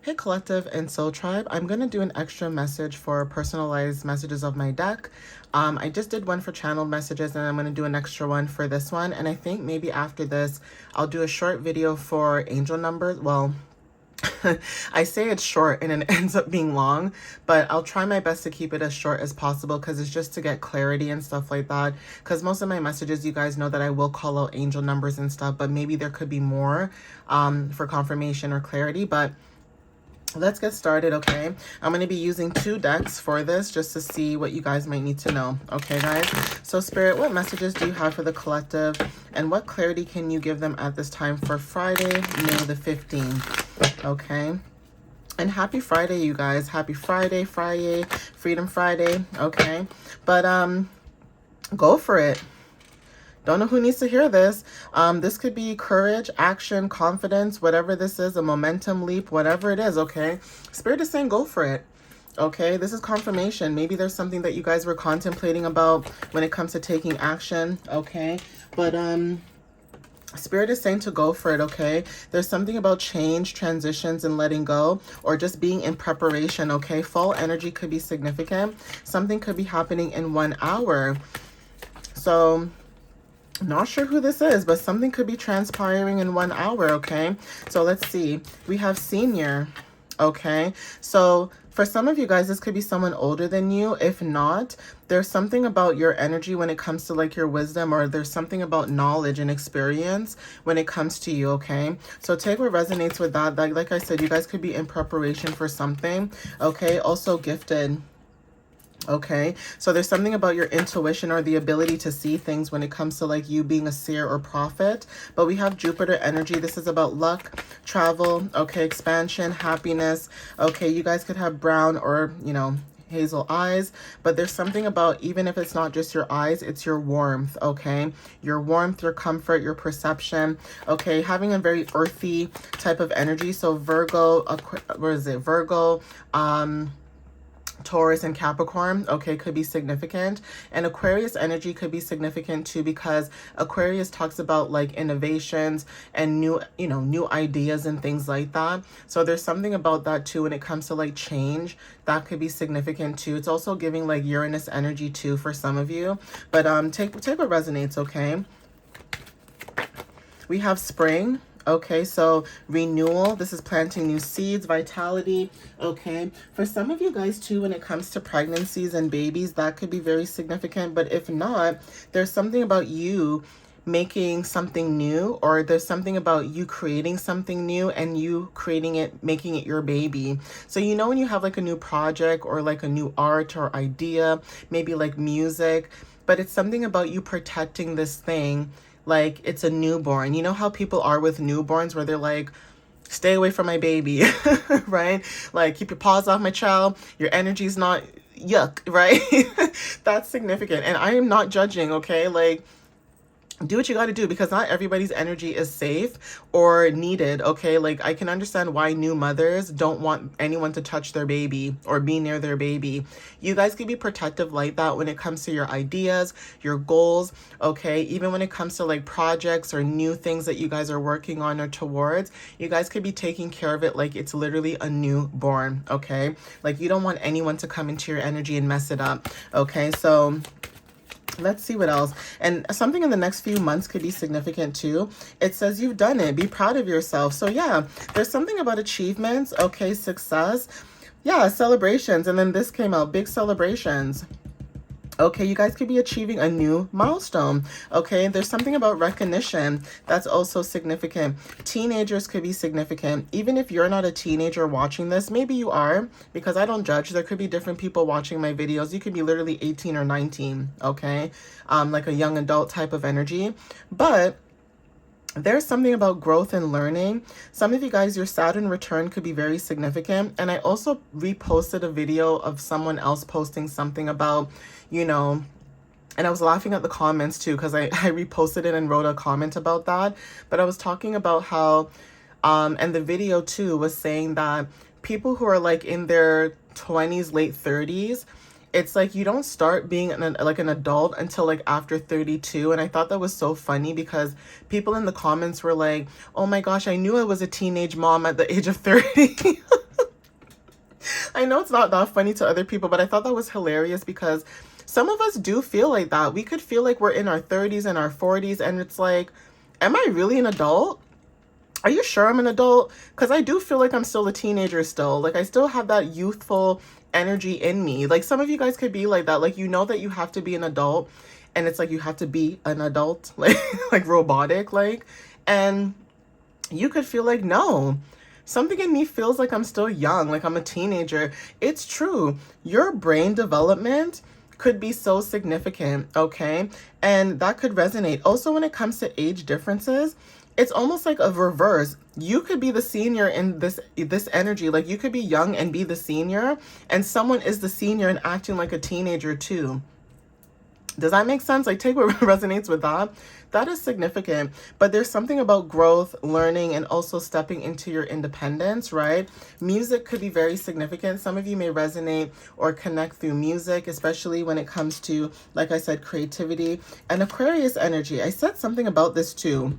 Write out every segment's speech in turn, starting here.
Hey Collective and Soul Tribe, I'm going to do an extra message for personalized messages of my deck. I just did one for channeled messages and I'm going to do an extra one for this one. And I think maybe after this, I'll do a short video for angel numbers. Well, I say it's short and it ends up being long, but I'll try my best to keep it as short as possible because it's just to get clarity and stuff like that. Because most of my messages, you guys know that I will call out angel numbers and stuff, but maybe there could be more for confirmation or clarity. But let's get started, okay? I'm going to be using 2 decks for this just to see what you guys might need to know, okay, guys? So, Spirit, what messages do you have for the collective, and what clarity can you give them at this time for Friday, May the 15th, okay? And happy Friday, you guys. Happy Friday, Friyay, Freedom Friday, okay? But, go for it. Don't know who needs to hear this. This could be courage, action, confidence, whatever this is, a momentum leap, whatever it is, okay? Spirit is saying go for it, okay? This is confirmation. Maybe there's something that you guys were contemplating about when it comes to taking action, okay? But Spirit is saying to go for it, okay? There's something about change, transitions, and letting go, or just being in preparation, okay? Fall energy could be significant. Something could be happening in 1 hour. So, not sure who this is, but something could be transpiring in 1 hour, okay? So let's see. We have senior, okay? So for some of you guys, this could be someone older than you. If not, there's something about your energy when it comes to like your wisdom, or there's something about knowledge and experience when it comes to you, okay? So take what resonates with that. Like I said, you guys could be in preparation for something, okay? Also gifted. Okay, so there's something about your intuition or the ability to see things when it comes to like you being a seer or prophet. But we have Jupiter energy. This is about luck, travel, okay, expansion, happiness. Okay, you guys could have brown or, you know, hazel eyes, but there's something about, even if it's not just your eyes, it's your warmth, okay? Your warmth, your comfort, your perception, okay? Having a very earthy type of energy. So Virgo, what is it? Virgo, Taurus and Capricorn, okay, could be significant. And Aquarius energy could be significant too, because Aquarius talks about like innovations and new, you know, new ideas and things like that. So there's something about that too when it comes to like change that could be significant too. It's also giving like Uranus energy too for some of you. But take what resonates, okay? We have spring. Okay, so renewal, this is planting new seeds, vitality, okay? For some of you guys too, when it comes to pregnancies and babies, that could be very significant. But if not, there's something about you making something new, or there's something about you creating something new and you creating it, making it your baby. So you know when you have like a new project or like a new art or idea, maybe like music, but it's something about you protecting this thing like it's a newborn. You know how people are with newborns where they're like, stay away from my baby, right? Like, keep your paws off my child. Your energy's not yuck, right? That's significant. And I am not judging, okay? Like, do what you got to do, because not everybody's energy is safe or needed, okay? Like, I can understand why new mothers don't want anyone to touch their baby or be near their baby. You guys can be protective like that when it comes to your ideas, your goals, okay? Even when it comes to like projects or new things that you guys are working on or towards, you guys could be taking care of it like it's literally a newborn, okay? Like, you don't want anyone to come into your energy and mess it up, okay? So let's see what else. And something in the next few months could be significant too. It says you've done it. Be proud of yourself. So yeah, there's something about achievements, okay, success. Yeah, celebrations. And then this came out, big celebrations. Okay, you guys could be achieving a new milestone. Okay, there's something about recognition that's also significant. Teenagers could be significant. Even if you're not a teenager watching this, maybe you are, because I don't judge. There could be different people watching my videos. You could be literally 18 or 19, okay? Like a young adult type of energy. But there's something about growth and learning. Some of you guys, your Saturn return could be very significant. And I also reposted a video of someone else posting something about, you know, and I was laughing at the comments too, because I reposted it and wrote a comment about that. But I was talking about how, and the video too was saying that people who are like in their 20s, late 30s, it's like you don't start being like an adult until like after 32. And I thought that was so funny, because people in the comments were like, oh my gosh, I knew I was a teenage mom at the age of 30. I know it's not that funny to other people, but I thought that was hilarious because some of us do feel like that. We could feel like we're in our 30s and our 40s, and it's like, am I really an adult? Are you sure I'm an adult? Because I do feel like I'm still a teenager still. Like, I still have that youthful energy in me. Like, some of you guys could be like that. Like, you know that you have to be an adult, and it's like you have to be an adult, like robotic, like, and you could feel like, no, something in me feels like I'm still young, like I'm a teenager. It's true. Your brain development could be so significant, okay? And that could resonate. Also, when it comes to age differences, it's almost like a reverse. You could be the senior in this energy. Like, you could be young and be the senior, and someone is the senior and acting like a teenager too. Does that make sense? Like, take what resonates with that. That is significant. But there's something about growth, learning, and also stepping into your independence, right? Music could be very significant. Some of you may resonate or connect through music, especially when it comes to, like I said, creativity and Aquarius energy. I said something about this too.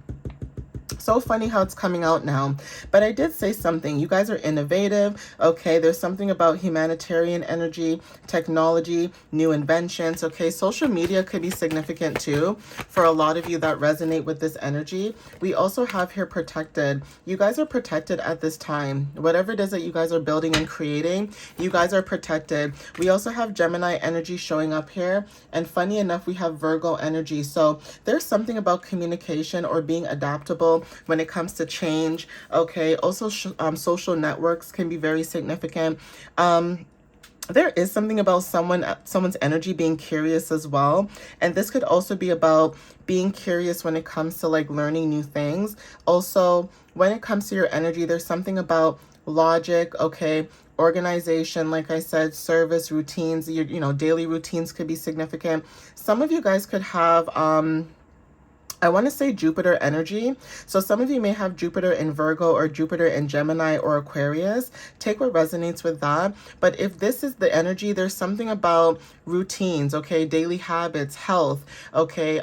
So funny how it's coming out now, but I did say something. You guys are innovative, okay? There's something about humanitarian energy, technology, new inventions, okay? Social media could be significant too for a lot of you that resonate with this energy. We also have here protected. You guys are protected at this time. Whatever it is that you guys are building and creating, you guys are protected. We also have Gemini energy showing up here, and funny enough, we have Virgo energy. So there's something about communication or being adaptable when it comes to change, okay? Also, social networks can be very significant. There is something about someone's energy being curious as well. And this could also be about being curious when it comes to like learning new things. Also, when it comes to your energy, there's something about logic, okay? Organization, like I said, service, routines, your daily routines could be significant. Some of you guys could have, I want to say Jupiter energy. So some of you may have Jupiter in Virgo or Jupiter in Gemini or Aquarius. Take what resonates with that. But if this is the energy, there's something about routines, okay? Daily habits, health, okay?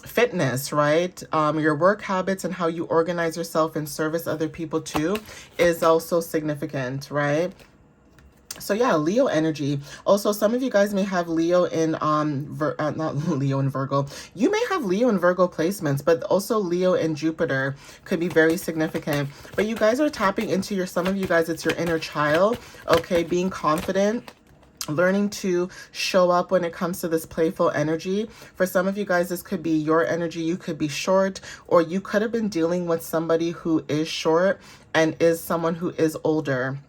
Fitness, right? Your work habits and how you organize yourself and service other people too is also significant, right? So yeah, Leo energy. Also, some of you guys may have Leo in not Leo and Virgo. You may have Leo and Virgo placements, but also Leo and Jupiter could be very significant. But you guys are tapping into some of you guys, it's your inner child, okay? Being confident, learning to show up when it comes to this playful energy. For some of you guys, this could be your energy. You could be short, or you could have been dealing with somebody who is short and is someone who is older,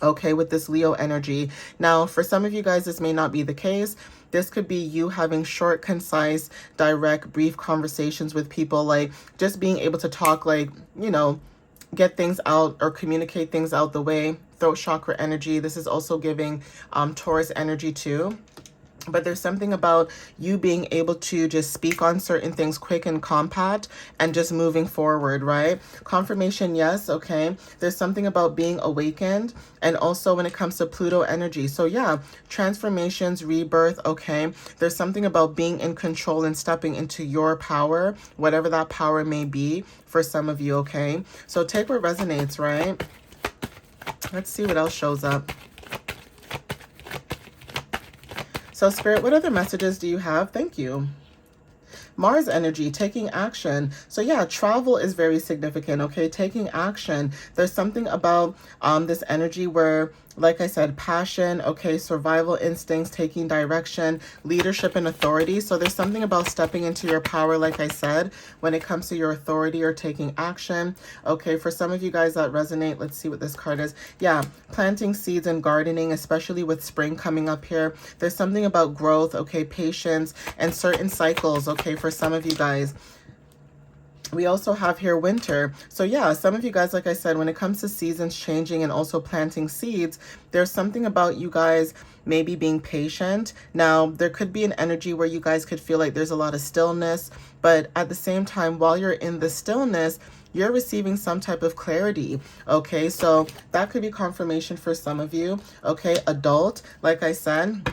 okay, with this Leo energy. Now, for some of you guys, this may not be the case. This could be you having short, concise, direct, brief conversations with people, like just being able to talk, like, get things out or communicate things out the way. Throat chakra energy. This is also giving Taurus energy too. But there's something about you being able to just speak on certain things quick and compact and just moving forward, right? Confirmation, yes, okay. There's something about being awakened, and also when it comes to Pluto energy. So yeah, transformations, rebirth, okay. There's something about being in control and stepping into your power, whatever that power may be for some of you, okay? So take what resonates, right? Let's see what else shows up. So Spirit, what other messages do you have? Thank you. Mars energy, taking action. So yeah, travel is very significant, okay? Taking action. There's something about this energy where, like I said, passion, okay, survival instincts, taking direction, leadership and authority. So there's something about stepping into your power, like I said, when it comes to your authority or taking action. Okay, for some of you guys that resonate, let's see what this card is. Yeah, planting seeds and gardening, especially with spring coming up here. There's something about growth, okay, patience, and certain cycles, okay, for some of you guys. We also have here winter. So yeah, some of you guys, like I said, when it comes to seasons changing and also planting seeds, there's something about you guys maybe being patient. Now, there could be an energy where you guys could feel like there's a lot of stillness, but at the same time, while you're in the stillness, you're receiving some type of clarity, okay? So that could be confirmation for some of you, okay? Adult, like I said,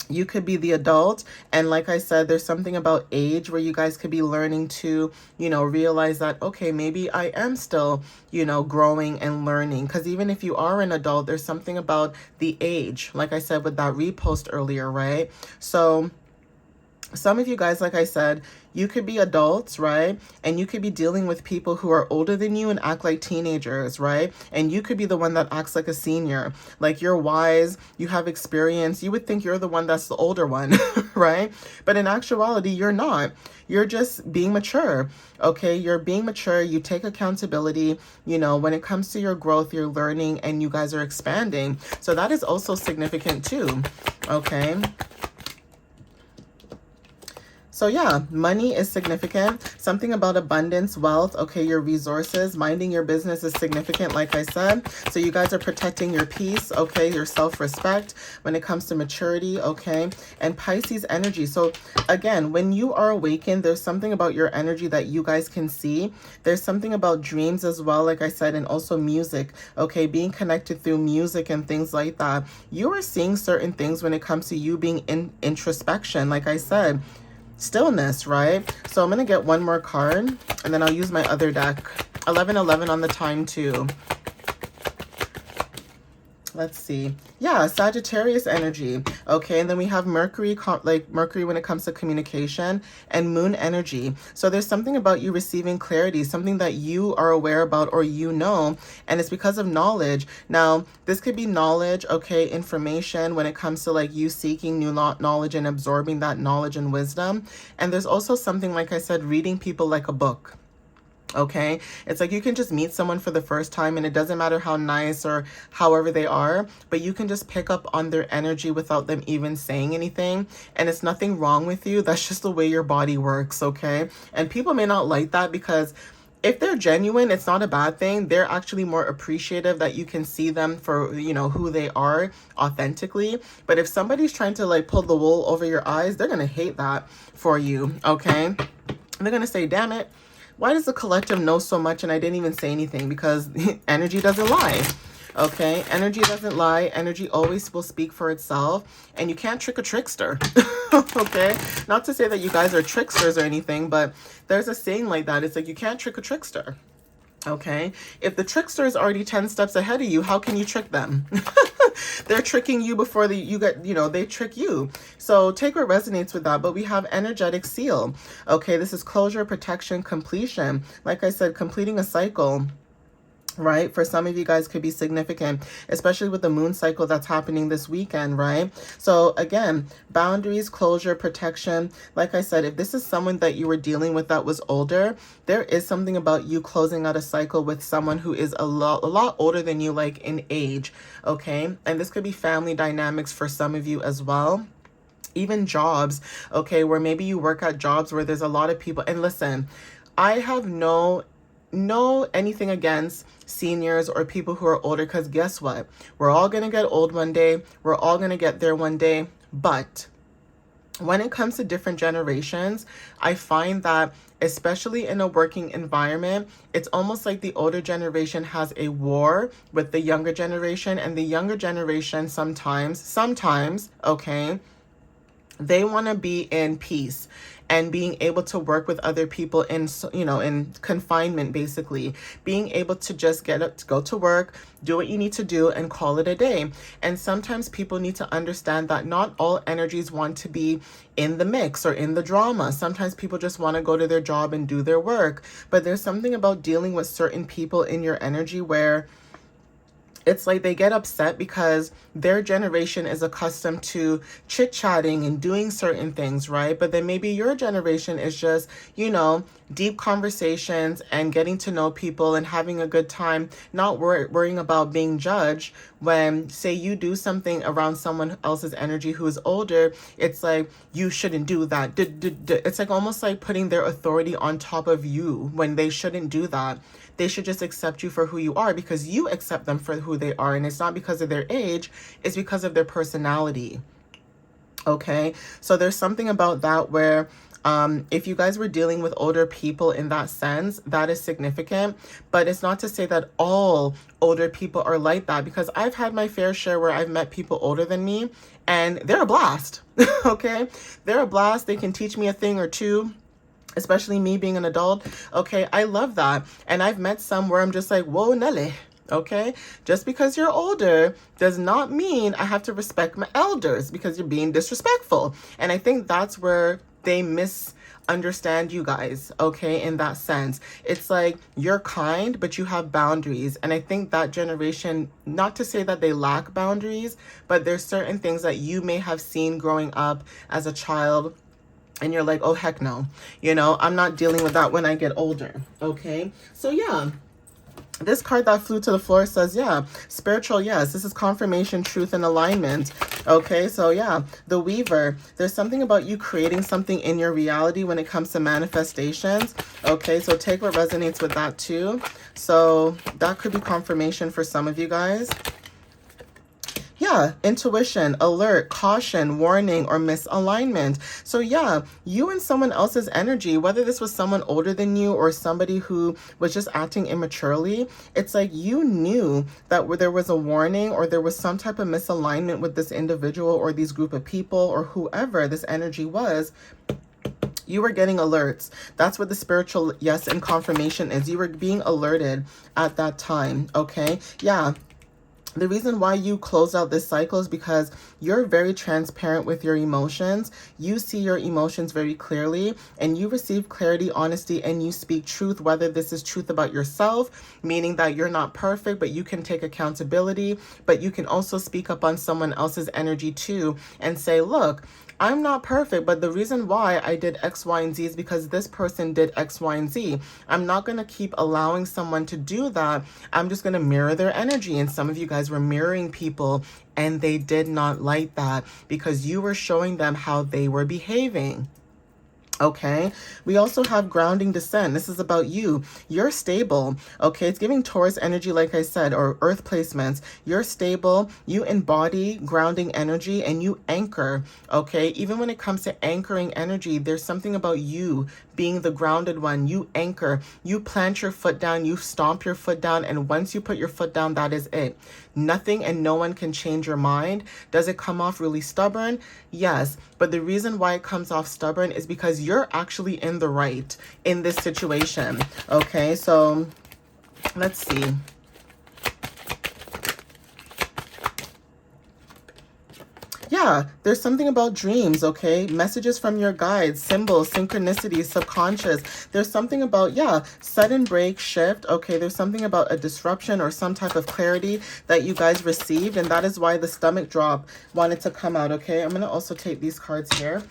You could be the adult, and like I said, there's something about age where you guys could be learning to, realize that, okay, maybe I am still, growing and learning. Because even if you are an adult, there's something about the age, like I said with that repost earlier, right? So some of you guys, like I said, you could be adults, right? And you could be dealing with people who are older than you and act like teenagers, right? And you could be the one that acts like a senior. Like, you're wise, you have experience. You would think you're the one that's the older one, right? But in actuality, you're not. You're just being mature, okay? You're being mature. You take accountability. When it comes to your growth, you're learning and you guys are expanding. So that is also significant too, okay? So yeah, money is significant. Something about abundance, wealth, okay, your resources, minding your business is significant, like I said. So you guys are protecting your peace, okay, your self-respect when it comes to maturity, okay, and Pisces energy. So again, when you are awakened, there's something about your energy that you guys can see. There's something about dreams as well, like I said, and also music, okay, being connected through music and things like that. You are seeing certain things when it comes to you being in introspection, like I said. Stillness, right? So I'm going to get one more card and then I'll use my other deck. 1111 on the time too. Let's see. Yeah, Sagittarius energy. Okay, and then we have Mercury, like Mercury when it comes to communication, and Moon energy. So there's something about you receiving clarity, something that you are aware about or and it's because of knowledge. Now, this could be knowledge, okay, information when it comes to like you seeking new knowledge and absorbing that knowledge and wisdom. And there's also something, like I said, reading people like a book. Okay, it's like you can just meet someone for the first time and it doesn't matter how nice or however they are, but you can just pick up on their energy without them even saying anything. And it's nothing wrong with you. That's just the way your body works. Okay, and people may not like that because if they're genuine, it's not a bad thing. They're actually more appreciative that you can see them for, who they are authentically. But if somebody's trying to like pull the wool over your eyes, they're going to hate that for you. Okay, and they're going to say, damn it, why does the collective know so much and I didn't even say anything? Because energy doesn't lie. Okay, energy doesn't lie. Energy always will speak for itself, and you can't trick a trickster. Okay, not to say that you guys are tricksters or anything, but there's a saying like that. It's like you can't trick a trickster. Okay, if the trickster is already 10 steps ahead of you, how can you trick them? They're tricking you before you get, they trick you. So take what resonates with that. But we have energetic seal. Okay, this is closure, protection, completion. Like I said, completing a cycle. Right? For some of you guys could be significant, especially with the moon cycle that's happening this weekend, right? So again, boundaries, closure, protection. Like I said, if this is someone that you were dealing with that was older, there is something about you closing out a cycle with someone who is a lot older than you, like in age, okay? And this could be family dynamics for some of you as well. Even jobs, okay, where maybe you work at jobs where there's a lot of people. And listen, I have no anything against seniors or people who are older, because guess what? We're all going to get old one day. We're all going to get there one day. But when it comes to different generations, I find that especially in a working environment, it's almost like the older generation has a war with the younger generation, and the younger generation sometimes, okay, they want to be in peace and being able to work with other people in, in confinement, basically being able to just get up, to go to work, do what you need to do and call it a day. And sometimes people need to understand that not all energies want to be in the mix or in the drama. Sometimes people just want to go to their job and do their work. But there's something about dealing with certain people in your energy where it's like they get upset because their generation is accustomed to chit-chatting and doing certain things, right? But then maybe your generation is just, deep conversations and getting to know people and having a good time, not worrying about being judged. When, say, you do something around someone else's energy who is older, it's like, you shouldn't do that. It's like almost like putting their authority on top of you when they shouldn't do that. They should just accept you for who you are because you accept them for who they are. And it's not because of their age, it's because of their personality. Okay, so there's something about that where If you guys were dealing with older people in that sense, that is significant. But it's not to say that all older people are like that, because I've had my fair share where I've met people older than me and they're a blast. Okay, they're a blast. They can teach me a thing or two, especially me being an adult. Okay, I love that. And I've met some where I'm just like, whoa, Nelly. Okay, just because you're older does not mean I have to respect my elders because you're being disrespectful. And I think that's where they misunderstand you guys, okay, in that sense. It's like you're kind, but you have boundaries. And I think that generation, not to say that they lack boundaries, but there's certain things that you may have seen growing up as a child and you're like, oh, heck no. You know, I'm not dealing with that when I get older, okay? So yeah. This card that flew to the floor says, yeah, spiritual, yes. This is confirmation, truth, and alignment. Okay, so yeah, the Weaver. There's something about you creating something in your reality when it comes to manifestations. Okay, so take what resonates with that too. So that could be confirmation for some of you guys. Yeah, intuition, alert, caution, warning, or misalignment. So yeah, you and someone else's energy, whether this was someone older than you or somebody who was just acting immaturely, it's like you knew that there was a warning or there was some type of misalignment with this individual or these group of people or whoever this energy was. You were getting alerts. That's what the spiritual yes and confirmation is. You were being alerted at that time, okay? Yeah. The reason why you close out this cycle is because you're very transparent with your emotions. You see your emotions very clearly and you receive clarity, honesty, and you speak truth, whether this is truth about yourself, meaning that you're not perfect, but you can take accountability, but you can also speak up on someone else's energy too and say, look, I'm not perfect, but the reason why I did X, Y, and Z is because this person did X, Y, and Z. I'm not going to keep allowing someone to do that. I'm just going to mirror their energy. And some of you guys were mirroring people and they did not like that because you were showing them how they were behaving. Okay, we also have grounding descent. This is about you. You're stable. Okay, it's giving Taurus energy, like I said, or earth placements. You're stable. You embody grounding energy and you anchor. Okay, even when it comes to anchoring energy, there's something about you being the grounded one. You anchor. You plant your foot down. You stomp your foot down. And once you put your foot down, that is it. Nothing and no one can change your mind. Does it come off really stubborn? Yes. But the reason why it comes off stubborn is because you're actually in the right in this situation. Okay, so let's see. Yeah, there's something about dreams, okay? Messages from your guides, symbols, synchronicities, subconscious. There's something about, yeah, sudden break, shift, okay? There's something about a disruption or some type of clarity that you guys received, and that is why the stomach drop wanted to come out, okay? I'm going to also take these cards here.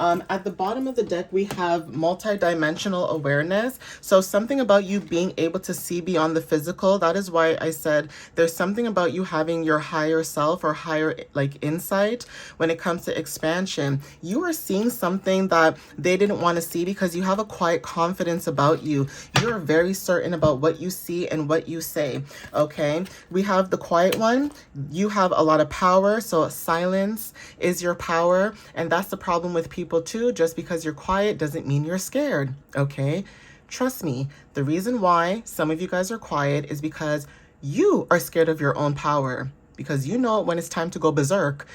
At the bottom of the deck, we have multi-dimensional awareness. So something about you being able to see beyond the physical. That is why I said there's something about you having your higher self or higher like insight when it comes to expansion. You are seeing something that they didn't want to see because you have a quiet confidence about you. You're very certain about what you see and what you say. Okay, we have the quiet one. You have a lot of power. So silence is your power. And that's the problem with people too. Just because you're quiet doesn't mean you're scared. Okay, trust me, the reason why some of you guys are quiet is because you are scared of your own power, because you know when it's time to go berserk,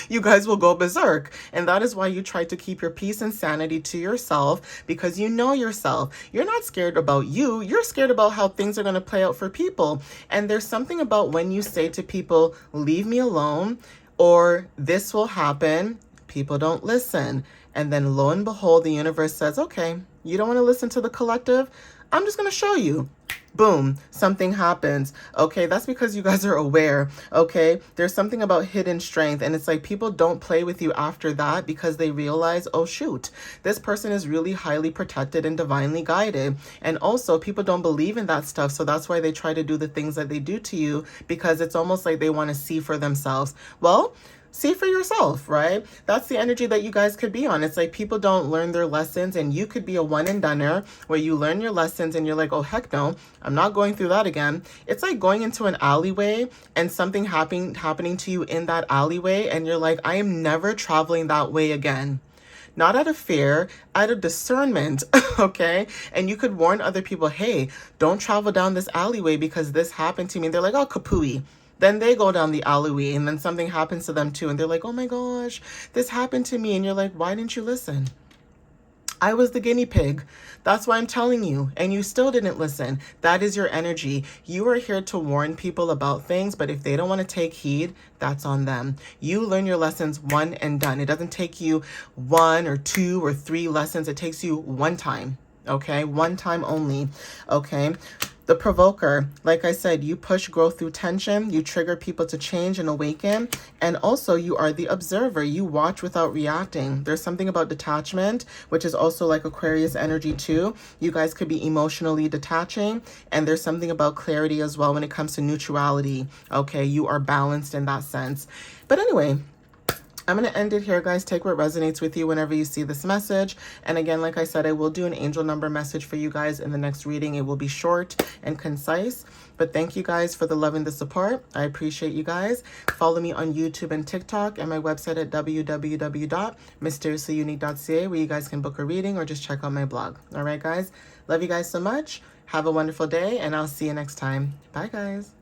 you guys will go berserk. And that is why you try to keep your peace and sanity to yourself, because you know yourself. You're not scared about you. You're scared about how things are going to play out for people. And there's something about when you say to people, leave me alone, or this will happen, people don't listen. And then lo and behold, the universe says, okay, you don't want to listen to the collective? I'm just going to show you. Boom, something happens. Okay, that's because you guys are aware. Okay, there's something about hidden strength, and it's like people don't play with you after that because they realize, oh shoot, this person is really highly protected and divinely guided. And also people don't believe in that stuff, so that's why they try to do the things that they do to you, because it's almost like they want to see for themselves. Well, see for yourself, right? That's the energy that you guys could be on. It's like people don't learn their lessons, and you could be a one and doneer where you learn your lessons and you're like, oh heck no, I'm not going through that again. It's like going into an alleyway and something happening to you in that alleyway, and you're like, I am never traveling that way again. not out of fear, out of discernment, okay? And you could warn other people, hey, don't travel down this alleyway because this happened to me. And they're like, oh, kapooey. Then they go down the alleyway and then something happens to them too. And they're like, oh my gosh, this happened to me. And you're like, why didn't you listen? I was the guinea pig. That's why I'm telling you. And you still didn't listen. That is your energy. You are here to warn people about things, but if they don't want to take heed, that's on them. You learn your lessons one and done. It doesn't take you 1 or 2 or 3 lessons. It takes you one time. Okay? One time only. Okay? The provoker, like I said, you push growth through tension, you trigger people to change and awaken, and also you are the observer. You watch without reacting. There's something about detachment, which is also like Aquarius energy too. You guys could be emotionally detaching, and there's something about clarity as well when it comes to neutrality. Okay, you are balanced in that sense. But anyway, I'm going to end it here, guys. Take what resonates with you whenever you see this message. And again, like I said, I will do an angel number message for you guys in the next reading. It will be short and concise. But thank you guys for the love and the support. I appreciate you guys. Follow me on YouTube and TikTok and my website at www.mysteriouslyunique.ca, where you guys can book a reading or just check out my blog. All right, guys. Love you guys so much. Have a wonderful day, and I'll see you next time. Bye, guys.